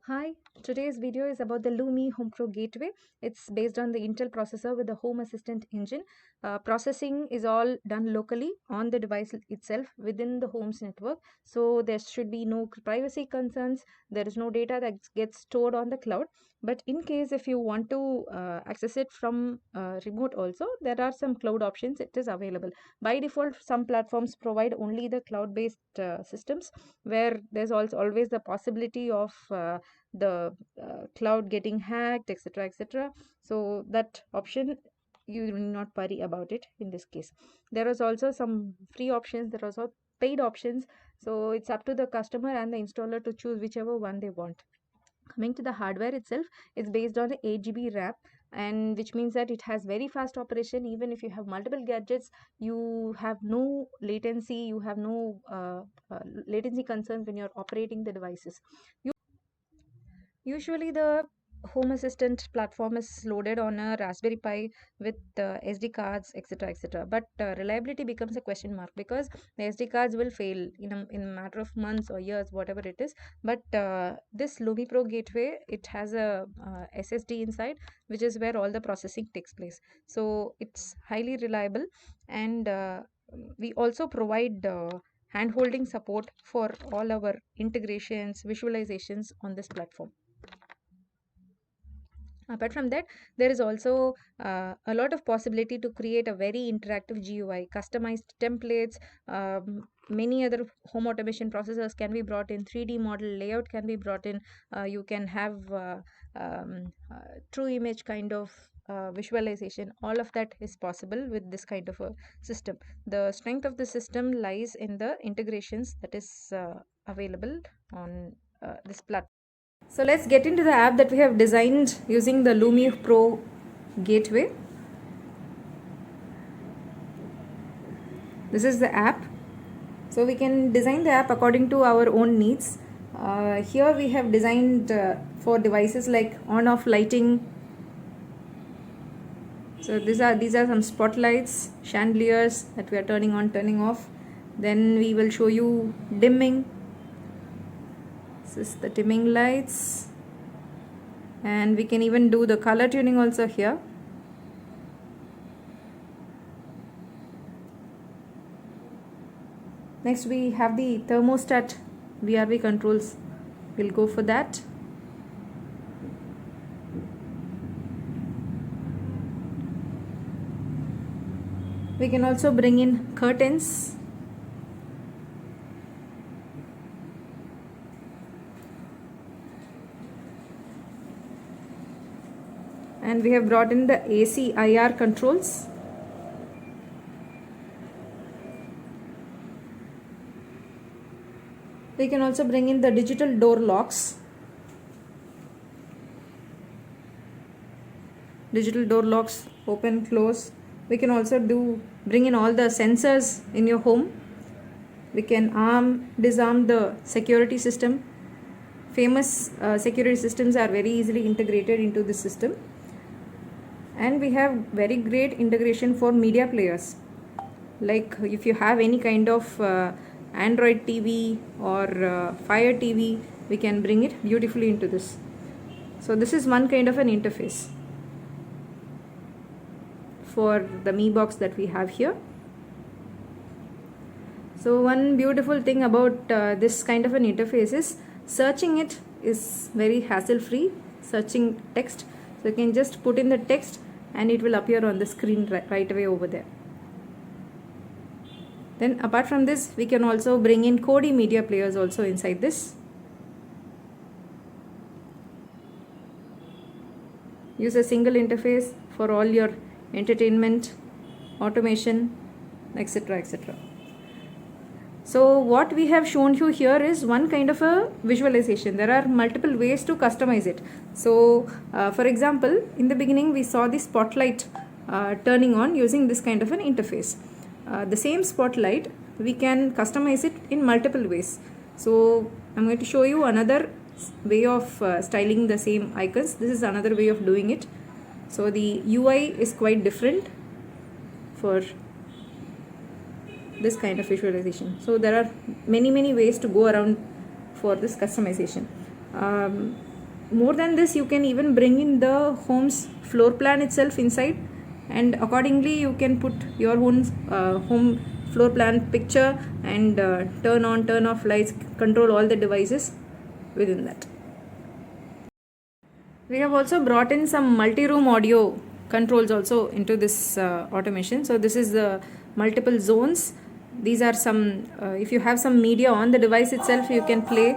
Hi, today's video is about the Lumi Home Pro Gateway. It's based on the Intel processor with the Home Assistant engine. Processing is all done locally on the device itself within the home's network. So there should be no privacy concerns. There is no data that gets stored on the cloud. But in case if you want to access it from remote also, there are some cloud options. It is available. By default, some platforms provide only the cloud-based systems where there's also always the possibility of the cloud getting hacked, etc., etc. So that option you will not worry about it in this case. There is also some free options, there are also paid options, so it's up to the customer and the installer to choose whichever one they want. Coming to the hardware itself, it's based on the 8 GB RAM, and which means that it has very fast operation. Even if you have multiple gadgets, you have no latency, you have no latency concerns when you're operating the devices. Usually, the Home Assistant platform is loaded on a Raspberry Pi with SD cards, etc., etc. But reliability becomes a question mark because the SD cards will fail in a matter of months or years, whatever it is. But this Lumi Pro Gateway, it has a SSD inside, which is where all the processing takes place. So it's highly reliable, and we also provide hand-holding support for all our integrations, visualizations on this platform. Apart from that, there is also a lot of possibility to create a very interactive GUI, customized templates. Many other home automation processors can be brought in, 3D model layout can be brought in. You can have true image kind of visualization. All of that is possible with this kind of a system. The strength of the system lies in the integrations that is available on this platform. So let's get into the app that we have designed using the Lumi Pro Gateway. This is the app. So we can design the app according to our own needs. Here we have designed for devices like on-off lighting. So these are some spotlights, chandeliers that we are turning on, turning off. Then we will show you dimming. This is the dimming lights. And we can even do the color tuning also here. Next we have the thermostat VRV controls. We'll go for that. We can also bring in curtains. And we have brought in the AC IR controls. We can also bring in the digital door locks. Digital door locks, open, close. We can also bring in all the sensors in your home. We can disarm the security system. Famous security systems are very easily integrated into this system. And we have very great integration for media players. Like if you have any kind of Android TV or Fire TV, we can bring it beautifully into this. So this is one kind of an interface for the Mi Box that we have here. So one beautiful thing about this kind of an interface is searching it is very hassle free. Searching text, so you can just put in the text and it will appear on the screen right away over there. Then apart from this, we can also bring in Kodi media players also inside this. Use a single interface for all your entertainment, automation, etc., etc. So what we have shown you here is one kind of a visualization. There are multiple ways to customize it. So for example, in the beginning we saw the spotlight turning on using this kind of an interface. The same spotlight, we can customize it in multiple ways. So I'm going to show you another way of styling the same icons. This is another way of doing it. So the UI is quite different for this kind of visualization. So there are many ways to go around for this customization. more than this, you can even bring in the home's floor plan itself inside, and accordingly you can put your own home floor plan picture and turn on, turn off lights, control all the devices within that. We have also brought in some multi-room audio controls also into this automation. So this is the multiple zones. These are some, if you have some media on the device itself, you can play.